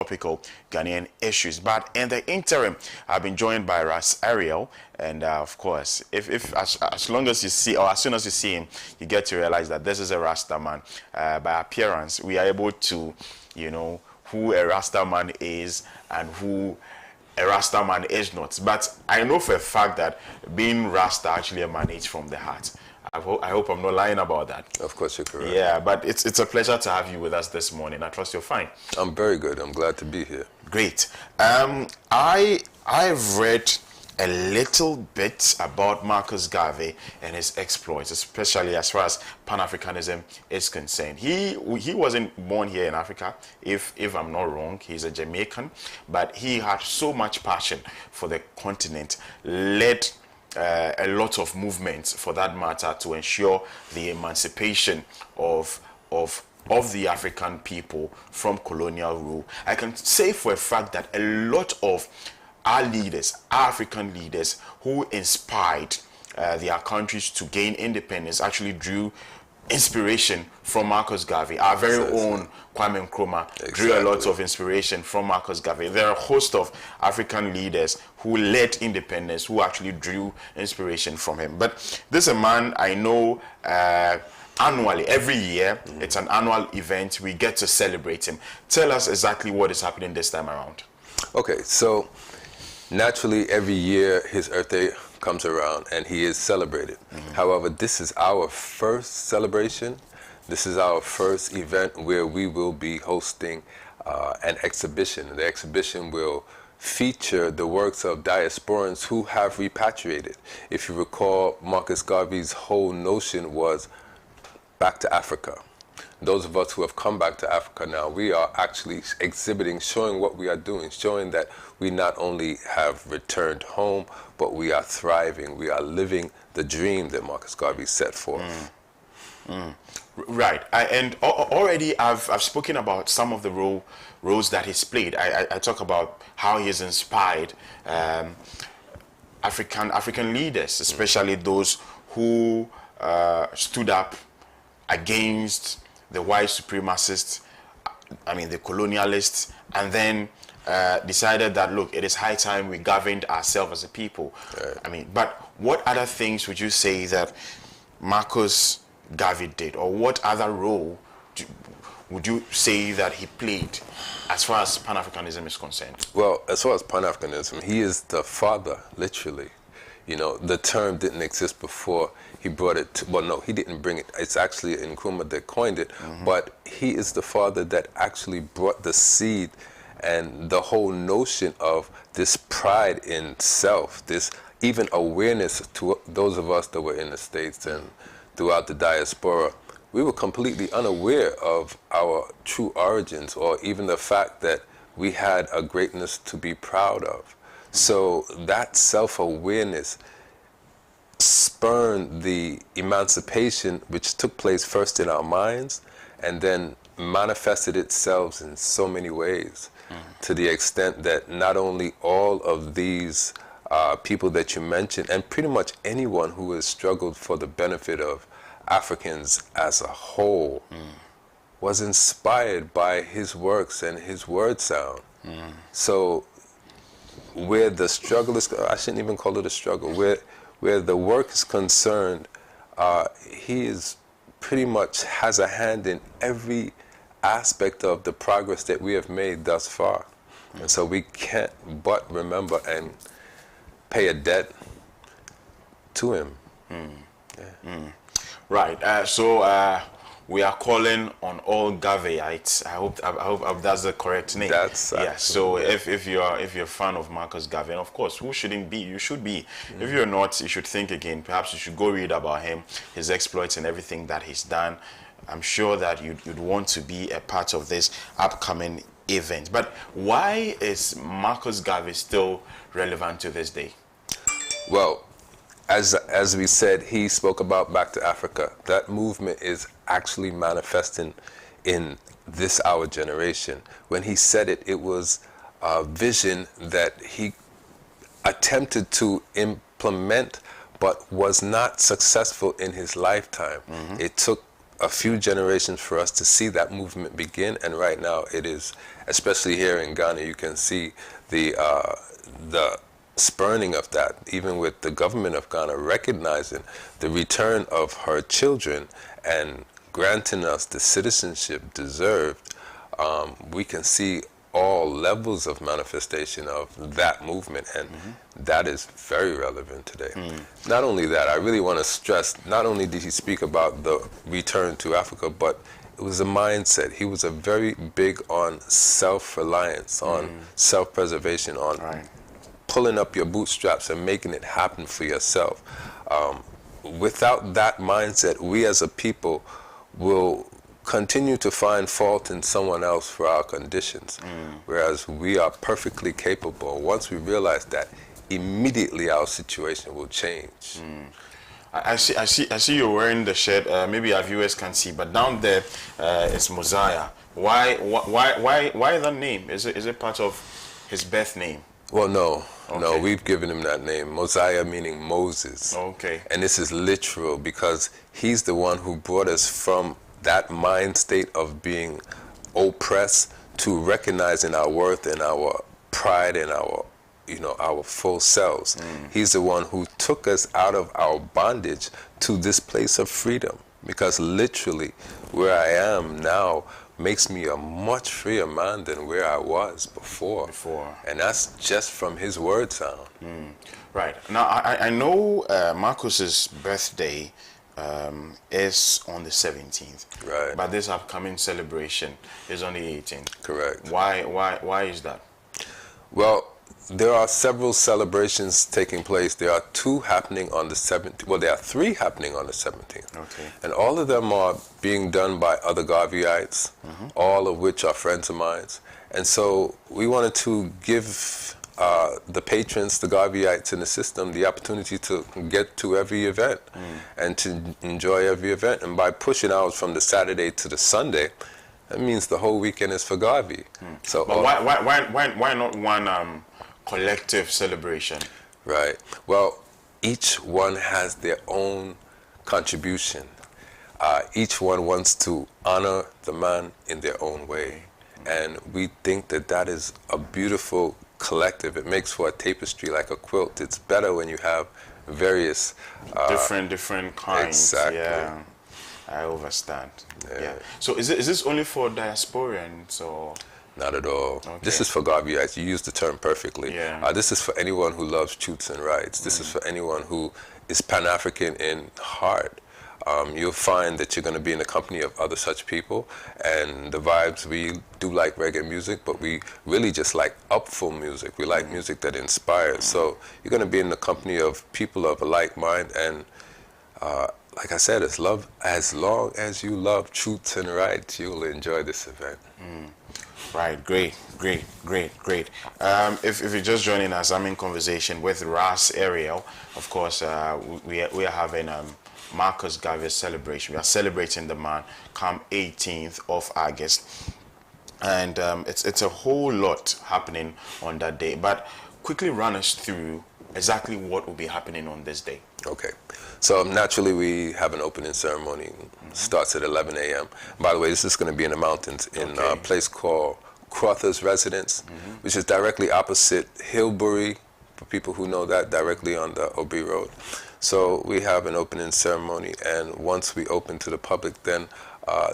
topical Ghanaian issues. But in the interim, I've been joined by Ras Ariel, and of course, as long as you see, or as soon as you see him, you get to realize that this is a Rasta man. By appearance, we are able to, you know, who a Rasta man is and who a Rasta man is not. But I know for a fact that being Rasta actually emanates from the heart. I hope I'm not lying about that. Of course you're correct. Yeah, but it's a pleasure to have you with us this morning. I trust you're fine. I'm very good. I'm glad to be here. Great. I've read a little bit about Marcus Garvey and his exploits, especially as far as Pan-Africanism is concerned. He wasn't born here in Africa, if I'm not wrong. He's a Jamaican, but he had so much passion for the continent, led a lot of movements, for that matter, to ensure the emancipation of the African people from colonial rule. I can say for a fact that a lot of our leaders, African leaders who inspired their countries to gain independence, actually drew inspiration from Marcus Garvey. Our very own Kwame Nkrumah drew a lot of inspiration from Marcus Garvey. There are a host of African leaders who led independence who actually drew inspiration from him. But this is a man I know annually, every year, it's an annual event. We get to celebrate him. Tell us exactly what is happening this time around. Okay, so naturally every year his Earth Day comes around and he is celebrated. However, this is our first celebration. This is our first event where we will be hosting an exhibition. The exhibition will feature the works of diasporans who have repatriated. If you recall, Marcus Garvey's whole notion was back to Africa. Those of us who have come back to Africa now, we are actually exhibiting, showing what we are doing, showing that we not only have returned home, but we are thriving. We are living the dream that Marcus Garvey set forth. Right. And already I've spoken about some of the roles that he's played. I talk about how he has inspired African leaders, especially those who stood up against the white supremacists, the colonialists, and then decided that, look, it is high time we governed ourselves as a people. But what other things would you say that Marcus Garvey did, or what other role would you say that he played as far as Pan-Africanism is concerned? Well, as far as Pan-Africanism, he is the father, literally. You know, the term didn't exist before he brought it to, well, no, he didn't bring it. It's actually Nkrumah that coined it, but he is the father that actually brought the seed and the whole notion of this pride in self, this even awareness to those of us that were in the States and throughout the diaspora. We were completely unaware of our true origins, or even the fact that we had a greatness to be proud of. So that self-awareness spurned the emancipation which took place first in our minds and then manifested itself in so many ways, to the extent that not only all of these people that you mentioned, and pretty much anyone who has struggled for the benefit of Africans as a whole, was inspired by his works and his word sound. So where the struggle is, I shouldn't even call it a struggle, where the work is concerned, he is pretty much has a hand in every aspect of the progress that we have made thus far. And so we can't but remember and pay a debt to him. Right. So we are calling on all Garveyites. I hope that's the correct name. That's yeah. So if you're a fan of Marcus Garvey, and of course, who shouldn't be? You should be. If you're not, you should think again. Perhaps you should go read about him, his exploits, and everything that he's done. I'm sure that you'd want to be a part of this upcoming event. But why is Marcus Garvey still relevant to this day? Well, as we said, he spoke about back to Africa. That movement is actually manifesting in this our generation. When he said it, it was a vision that he attempted to implement but was not successful in his lifetime. It took a few generations for us to see that movement begin, and right now it is, especially here in Ghana, you can see the spurning of that, even with the government of Ghana recognizing the return of her children and granting us the citizenship deserved. We can see all levels of manifestation of that movement, and that is very relevant today. Not only that, I really want to stress, not only did he speak about the return to Africa, but it was a mindset. He was a very big on self-reliance, on self-preservation, on pulling up your bootstraps and making it happen for yourself. Without that mindset, we as a people will continue to find fault in someone else for our conditions, whereas we are perfectly capable. Once we realize that, immediately our situation will change. I see you're wearing the shirt. Maybe our viewers can see, but down there is Mosiah. Why that name? Is it part of his birth name? Well, no. No, we've given him that name, Mosiah, meaning Moses. Okay. And this is literal because he's the one who brought us from that mind state of being oppressed to recognizing our worth and our pride and our, our full selves. He's the one who took us out of our bondage to this place of freedom, because literally where I am now makes me a much freer man than where I was before. And that's just from his word sound. Right. Now, I know Marcus's birthday is on the 17th. Right. But this upcoming celebration is on the 18th. Correct. Why is that? Well, there are several celebrations taking place. There are two happening on the 17th. Well, there are three happening on the 17th. Okay. And all of them are being done by other Garveyites, all of which are friends of mine. And so we wanted to give the patrons, the Garveyites in the system, the opportunity to get to every event and to enjoy every event. And by pushing out from the Saturday to the Sunday, that means the whole weekend is for Garvey. So, but why not one collective celebration? Right. Well, each one has their own contribution. Each one wants to honor the man in their own way. And we think that that is a beautiful collective. It makes for a tapestry, like a quilt. It's better when you have various different kinds. Exactly. Yeah, I understand. Yeah. So is this only for diasporans or? Not at all. Okay. This is for Garveyites. You used the term perfectly. Yeah. This is for anyone who loves truths and rights. This is for anyone who is Pan-African in heart. You'll find that you're going to be in the company of other such people, and the vibes, we do like reggae music, but we really just like upful music. We like music that inspires. So you're going to be in the company of people of a like mind, and like I said, as long as you love truths and rights, you'll enjoy this event. Right, great. If you're just joining us, I'm in conversation with Ras Ariel. Of course, we are having Marcus Garvey celebration. We are celebrating the man come 18th of August, and it's a whole lot happening on that day. But quickly run us through exactly what will be happening on this day. Okay, so naturally we have an opening ceremony. Starts at 11 a.m. By the way, this is going to be in the mountains in a place called Crother's Residence, which is directly opposite Hillbury, for people who know that, directly on the OB Road. So we have an opening ceremony, and once we open to the public, then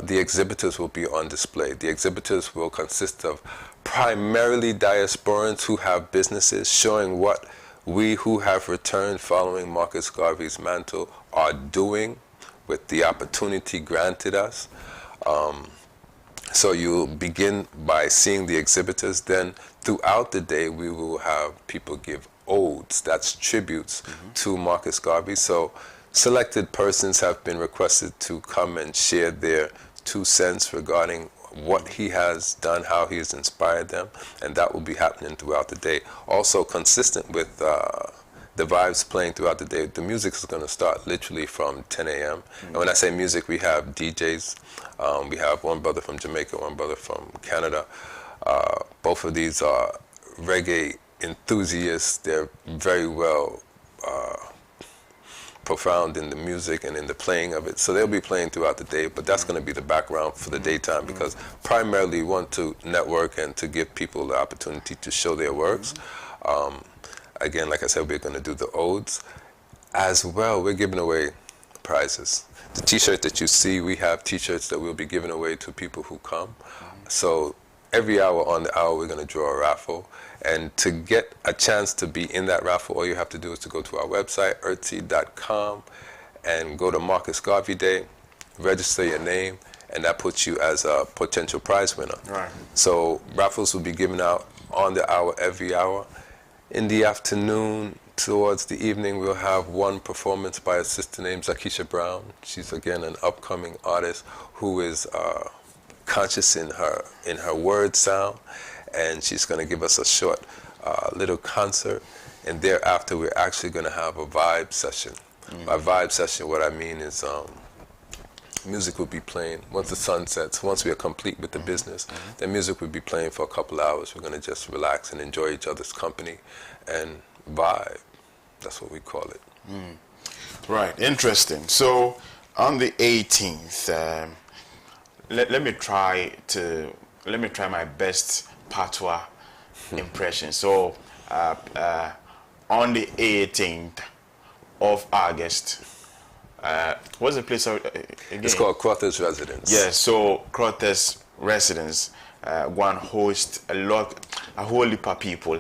the exhibitors will be on display. The exhibitors will consist of primarily diasporans who have businesses showing what we who have returned following Marcus Garvey's mantle are doing with the opportunity granted us. So you'll begin by seeing the exhibitors. Then throughout the day, we will have people give odes, that's tributes to Marcus Garvey. So selected persons have been requested to come and share their 2 cents regarding what he has done, how he has inspired them, and that will be happening throughout the day. Also consistent with the vibes playing throughout the day, the music is going to start literally from 10 a.m. And when I say music, we have DJs. We have one brother from Jamaica, one brother from Canada. Both of these are reggae enthusiasts. They're very well profound in the music and in the playing of it. So they'll be playing throughout the day, but that's going to be the background for the daytime, because primarily we want to network and to give people the opportunity to show their works. Again, like I said, we're going to do the odes. As well, we're giving away prizes. The t-shirt that you see, we have t-shirts that we'll be giving away to people who come. So every hour on the hour, we're going to draw a raffle. And to get a chance to be in that raffle, all you have to do is to go to our website, earthseed.com, and go to Marcus Garvey Day, register your name, and that puts you as a potential prize winner. Right. So raffles will be given out on the hour, every hour. In the afternoon, towards the evening, we'll have one performance by a sister named Zakisha Brown. She's, again, an upcoming artist who is conscious in her word sound, and she's going to give us a short little concert, and thereafter we're actually going to have a vibe session. By vibe session, what I mean is music will be playing once the sun sets. Once we are complete with the business, then music will be playing for a couple hours. We're going to just relax and enjoy each other's company and vibe. That's what we call it. Right, interesting. So on the 18th, let me try my best patois impression. So on the 18th of August, what's the place again? It's called Crothers Residence. Yeah, so Crothers Residence, one host a whole heap of people.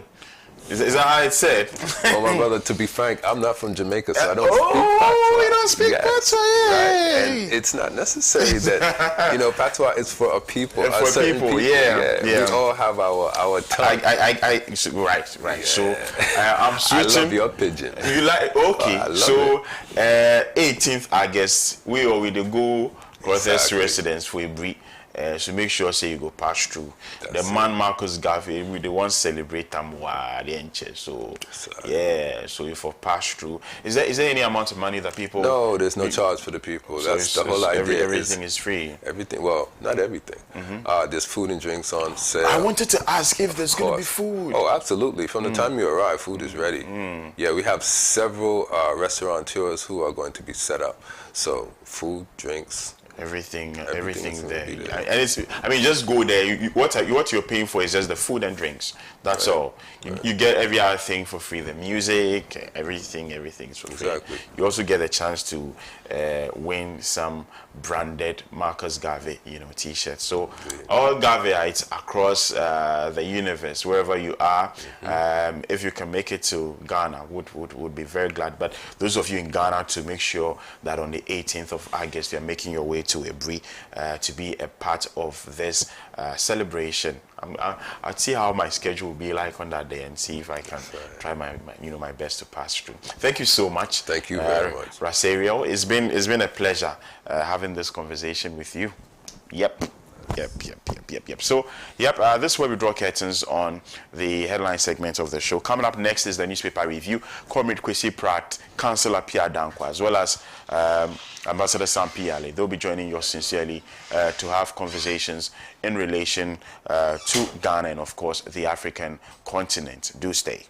Is that how it's said? Well, my brother, to be frank, I'm not from Jamaica, so I don't speak patois. Oh, we don't speak patois, right? And it's not necessary that, patois is for a people. For people, yeah. We all have our tongue. Right. Yeah. So I'm switching. I love your pigeon. You like? Okay. I love so 18th August, we already go Crothers Residence for a break. So make sure say you go pass through. The man Marcus Garvey, we the one celebrate them. So yeah, so if you pass through, is there any amount of money that people? No, there's no charge for the people. So that's the whole idea. Everything is free. Everything, well, not everything. There's food and drinks on sale. I wanted to ask if there's going to be food. Oh, absolutely. From the time you arrive, food is ready. Yeah, we have several restaurateurs who are going to be set up. So food, drinks. Everything there. And it's, just go there. What you're paying for is just the food and drinks. That's all. You get every other thing for free. The music, everything is for free. Exactly. You also get a chance to win some branded Marcus Garvey, t-shirts. So all Garveyites across the universe, wherever you are, if you can make it to Ghana, would be very glad. But those of you in Ghana, to make sure that on the 18th of August you're making your way to Ebri to be a part of this celebration. I'll see how my schedule will be like on that day and see if I can try my best to pass through. Thank you so much. Thank you very much. Ras Ariel, it's been a pleasure having this conversation with you. Yep. So, this is where we draw curtains on the headline segment of the show. Coming up next is the newspaper review. Comrade Kwesi Pratt, Councillor Pierre Dankwa, as well as Ambassador Sam Piale. They'll be joining yours sincerely to have conversations in relation to Ghana and, of course, the African continent. Do stay.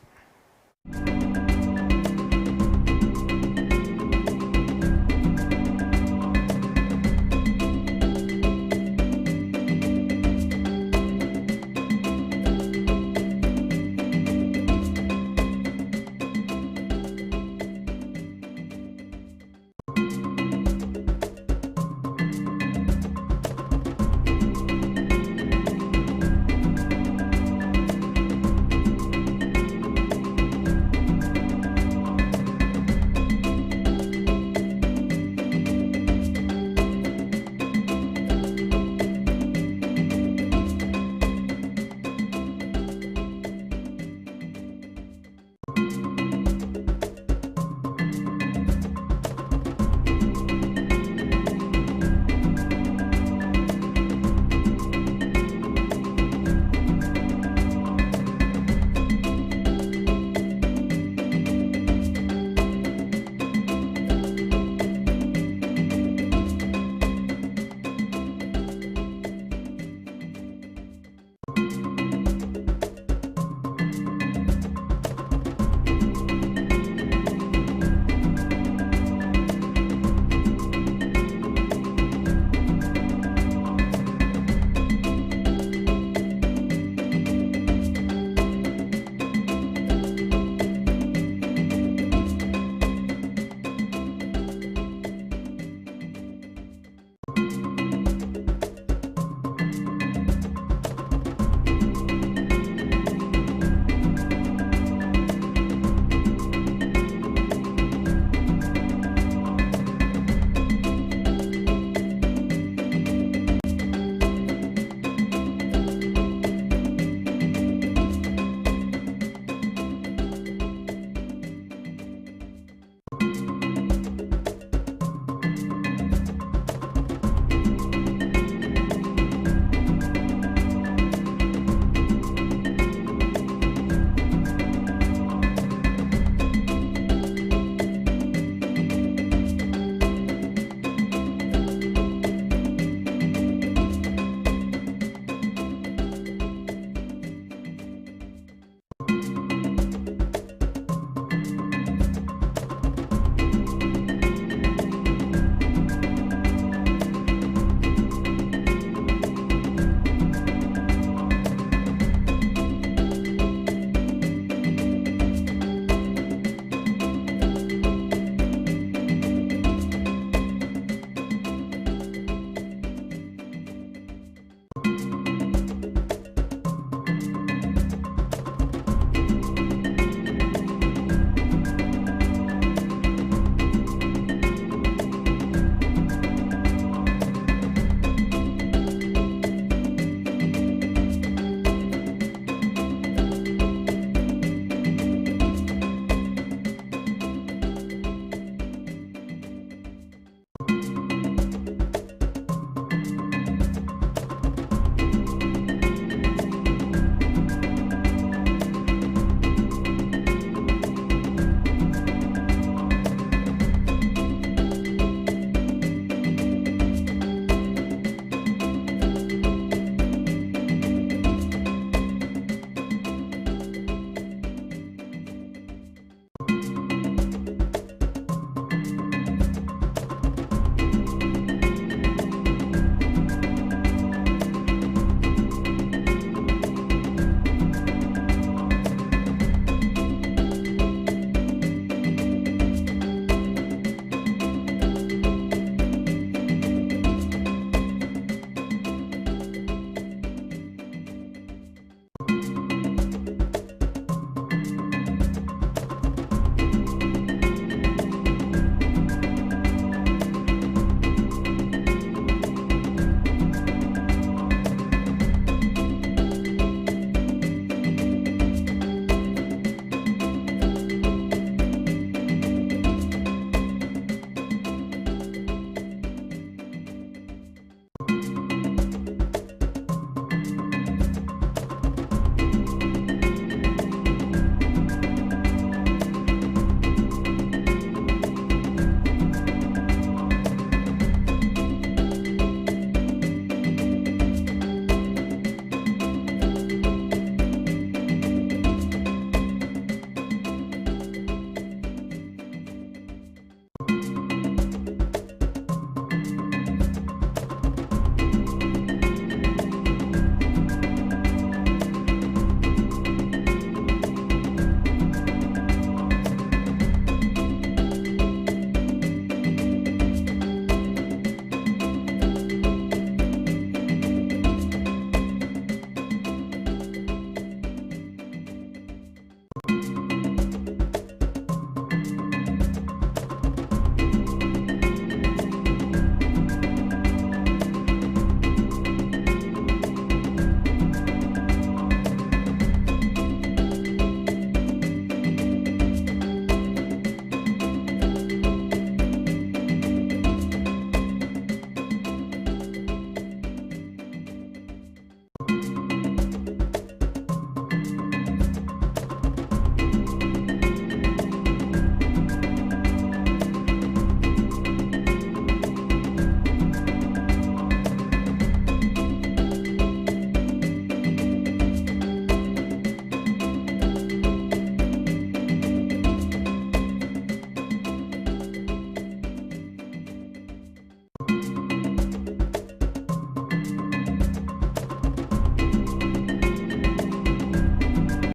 you.